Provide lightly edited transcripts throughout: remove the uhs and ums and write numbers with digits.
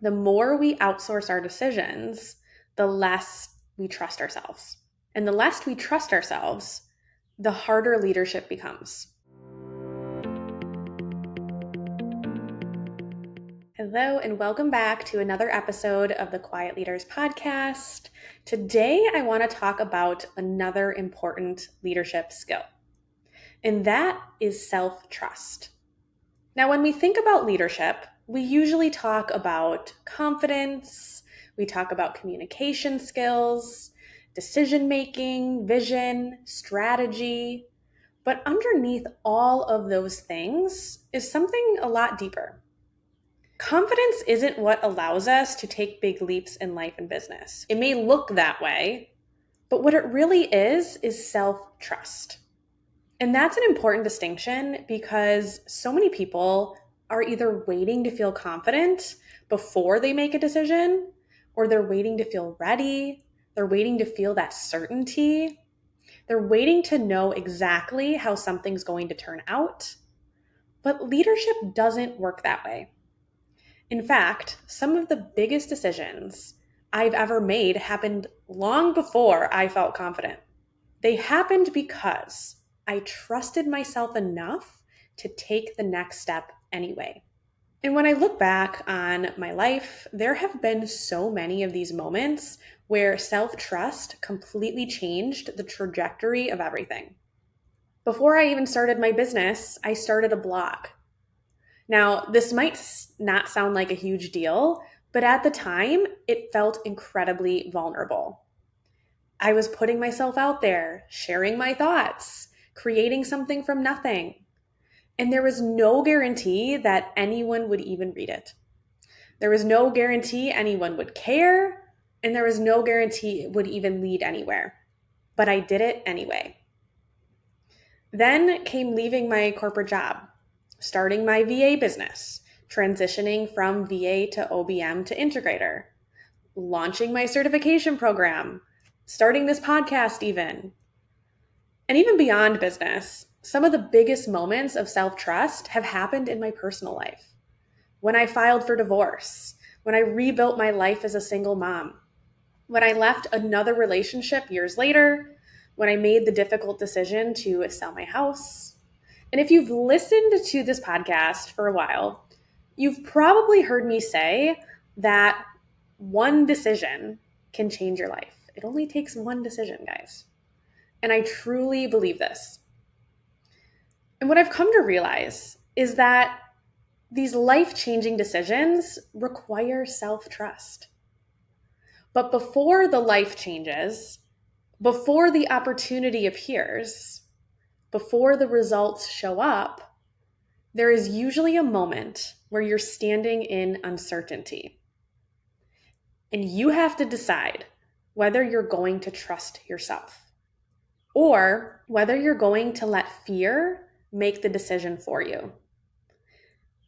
The more we outsource our decisions, the less we trust ourselves. And the less we trust ourselves, the harder leadership becomes. Hello, and welcome back to another episode of the Quiet Leaders Podcast. Today, I want to talk about another important leadership skill, and that is self-trust. Now, when we think about leadership, we usually talk about confidence, we talk about communication skills, decision-making, vision, strategy, but underneath all of those things is something a lot deeper. Confidence isn't what allows us to take big leaps in life and business. It may look that way, but what it really is self-trust. And that's an important distinction because so many people are either waiting to feel confident before they make a decision, or they're waiting to feel ready. They're waiting to feel that certainty. They're waiting to know exactly how something's going to turn out. But leadership doesn't work that way. In fact, some of the biggest decisions I've ever made happened long before I felt confident. They happened because I trusted myself enough to take the next step anyway. And when I look back on my life, there have been so many of these moments where self-trust completely changed the trajectory of everything. Before I even started my business, I started a blog. Now, this might not sound like a huge deal, but at the time, it felt incredibly vulnerable. I was putting myself out there, sharing my thoughts, creating something from nothing. And there was no guarantee that anyone would even read it. There was no guarantee anyone would care, and there was no guarantee it would even lead anywhere. But I did it anyway. Then came leaving my corporate job, starting my VA business, transitioning from VA to OBM to integrator, launching my certification program, starting this podcast even. And even beyond business, some of the biggest moments of self-trust have happened in my personal life. When I filed for divorce, when I rebuilt my life as a single mom, when I left another relationship years later, when I made the difficult decision to sell my house. And if you've listened to this podcast for a while, you've probably heard me say that one decision can change your life. It only takes one decision, guys. And I truly believe this. And what I've come to realize is that these life-changing decisions require self-trust. But before the life changes, before the opportunity appears, before the results show up, there is usually a moment where you're standing in uncertainty. And you have to decide whether you're going to trust yourself or whether you're going to let fear make the decision for you.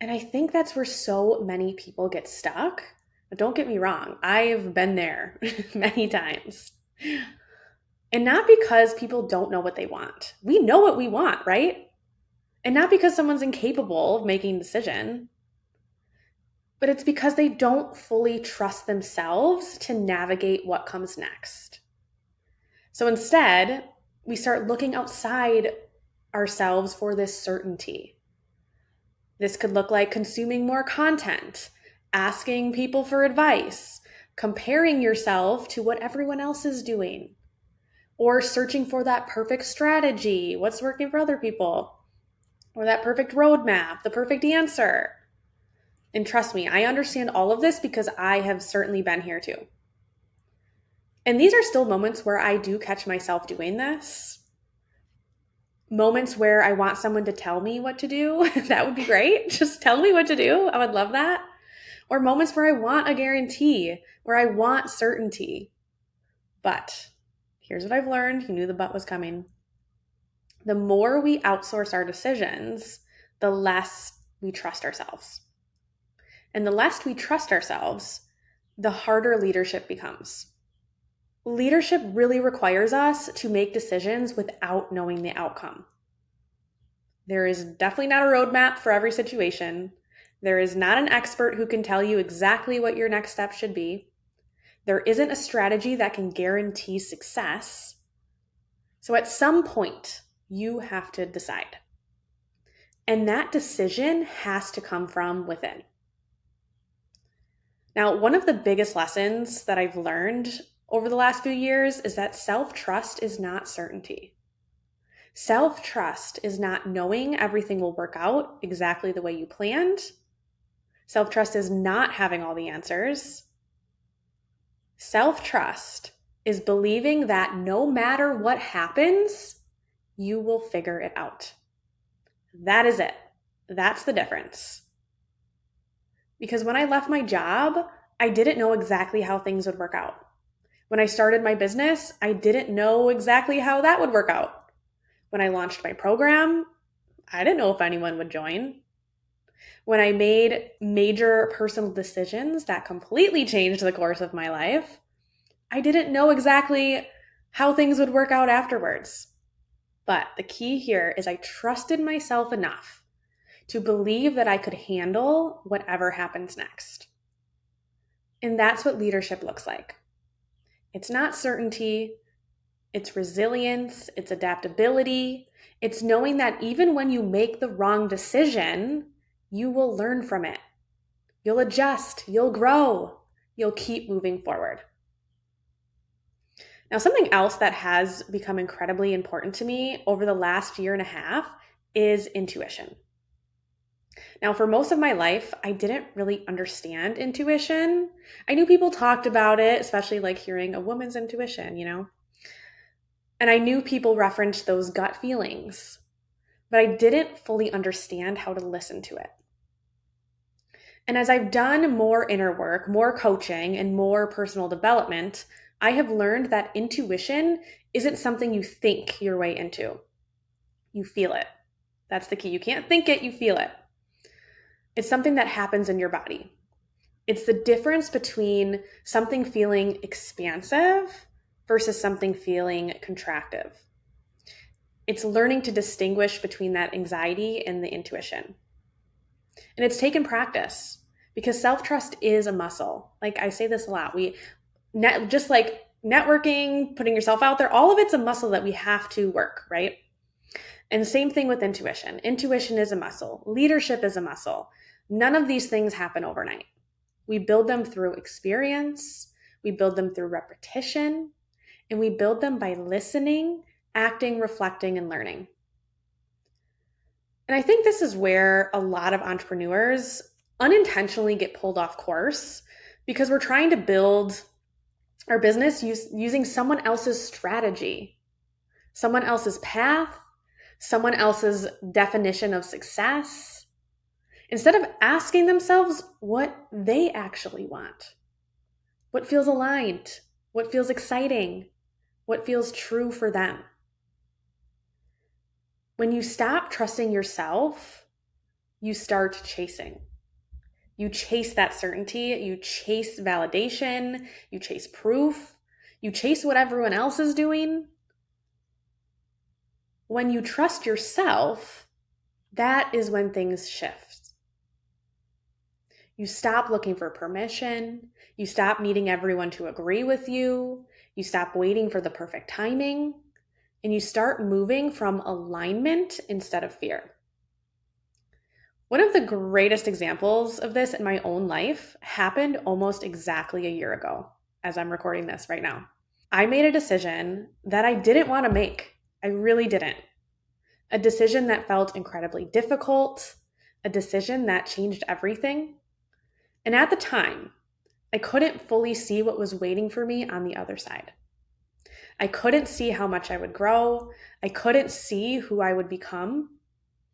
And I think that's where so many people get stuck. But don't get me wrong, I've been there many times. And not because people don't know what they want. We know what we want, right? And not because someone's incapable of making a decision, but it's because they don't fully trust themselves to navigate what comes next. So instead, we start looking outside ourselves for this certainty. This could look like consuming more content, asking people for advice, comparing yourself to what everyone else is doing, or searching for that perfect strategy, what's working for other people, or that perfect roadmap, the perfect answer. And trust me, I understand all of this because I have certainly been here too. And these are still moments where I do catch myself doing this. Moments where I want someone to tell me what to do. That would be great. Just tell me what to do. I would love that. Or moments where I want a guarantee, where I want certainty. But here's what I've learned. You knew the but was coming. The more we outsource our decisions, the less we trust ourselves. And the less we trust ourselves, the harder leadership becomes. Leadership really requires us to make decisions without knowing the outcome. There is definitely not a roadmap for every situation. There is not an expert who can tell you exactly what your next step should be. There isn't a strategy that can guarantee success. So at some point, you have to decide. And that decision has to come from within. Now, one of the biggest lessons that I've learned over the last few years is that self-trust is not certainty. Self-trust is not knowing everything will work out exactly the way you planned. Self-trust is not having all the answers. Self-trust is believing that no matter what happens, you will figure it out. That is it. That's the difference. Because when I left my job, I didn't know exactly how things would work out. When I started my business, I didn't know exactly how that would work out. When I launched my program, I didn't know if anyone would join. When I made major personal decisions that completely changed the course of my life, I didn't know exactly how things would work out afterwards. But the key here is I trusted myself enough to believe that I could handle whatever happens next. And that's what leadership looks like. It's not certainty, it's resilience, it's adaptability. It's knowing that even when you make the wrong decision, you will learn from it. You'll adjust, you'll grow, you'll keep moving forward. Now, something else that has become incredibly important to me over the last year and a half is intuition. Now, for most of my life, I didn't really understand intuition. I knew people talked about it, especially like hearing a woman's intuition, And I knew people referenced those gut feelings, but I didn't fully understand how to listen to it. And as I've done more inner work, more coaching, and more personal development, I have learned that intuition isn't something you think your way into. You feel it. That's the key. You can't think it, you feel it. It's something that happens in your body. It's the difference between something feeling expansive versus something feeling contractive. It's learning to distinguish between that anxiety and the intuition. And it's taken practice because self-trust is a muscle. Like I say this a lot. Just like networking, putting yourself out there, all of it's a muscle that we have to work, right? And same thing with intuition. Intuition is a muscle. Leadership is a muscle. None of these things happen overnight. We build them through experience, we build them through repetition, and we build them by listening, acting, reflecting, and learning. And I think this is where a lot of entrepreneurs unintentionally get pulled off course because we're trying to build our business using someone else's strategy, someone else's path, someone else's definition of success, instead of asking themselves what they actually want, what feels aligned, what feels exciting, what feels true for them. When you stop trusting yourself, you start chasing. You chase that certainty, you chase validation, you chase proof, you chase what everyone else is doing. When you trust yourself, that is when things shift. You stop looking for permission, you stop needing everyone to agree with you, you stop waiting for the perfect timing, and you start moving from alignment instead of fear. One of the greatest examples of this in my own life happened almost exactly a year ago, as I'm recording this right now. I made a decision that I didn't want to make. I really didn't. A decision that felt incredibly difficult, a decision that changed everything. And at the time, I couldn't fully see what was waiting for me on the other side. I couldn't see how much I would grow. I couldn't see who I would become.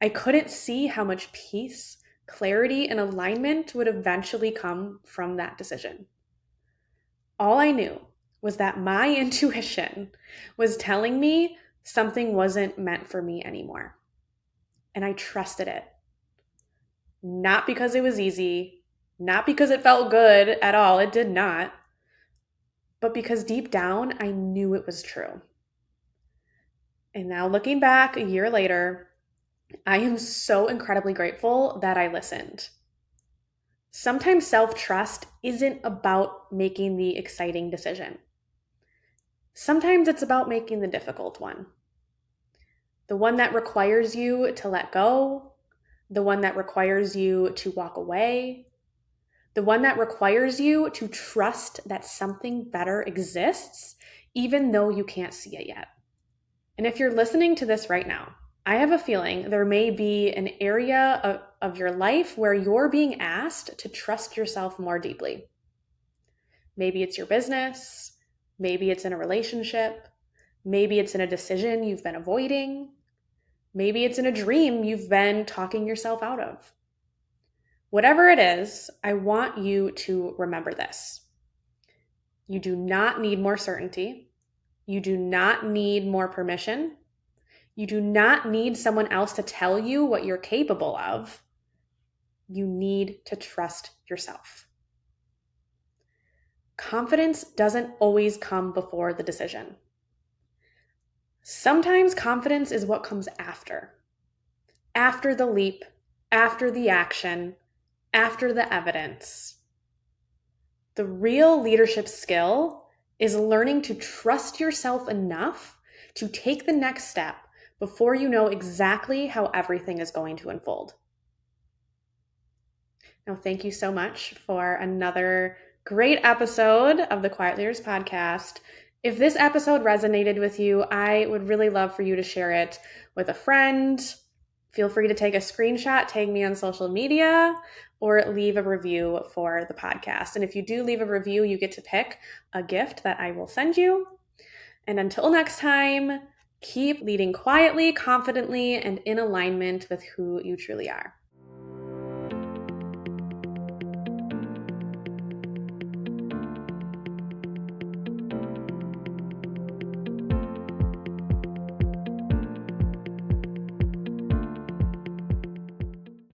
I couldn't see how much peace, clarity, and alignment would eventually come from that decision. All I knew was that my intuition was telling me something wasn't meant for me anymore. And I trusted it. Not because it was easy, not because it felt good at all, it did not, but because deep down I knew it was true. And now looking back a year later, I am so incredibly grateful that I listened. Sometimes self-trust isn't about making the exciting decision. Sometimes it's about making the difficult one. The one that requires you to let go, the one that requires you to walk away, the one that requires you to trust that something better exists, even though you can't see it yet. And if you're listening to this right now, I have a feeling there may be an area of your life where you're being asked to trust yourself more deeply. Maybe it's your business, maybe it's in a relationship, maybe it's in a decision you've been avoiding, maybe it's in a dream you've been talking yourself out of. Whatever it is, I want you to remember this. You do not need more certainty. You do not need more permission. You do not need someone else to tell you what you're capable of. You need to trust yourself. Confidence doesn't always come before the decision. Sometimes confidence is what comes after the leap, after the action, after the evidence. The real leadership skill is learning to trust yourself enough to take the next step before you know exactly how everything is going to unfold. Now, thank you so much for another great episode of the Quiet Leaders Podcast. If this episode resonated with you, I would really love for you to share it with a friend. Feel free to take a screenshot, tag me on social media, or leave a review for the podcast. And if you do leave a review, you get to pick a gift that I will send you. And until next time, keep leading quietly, confidently, and in alignment with who you truly are.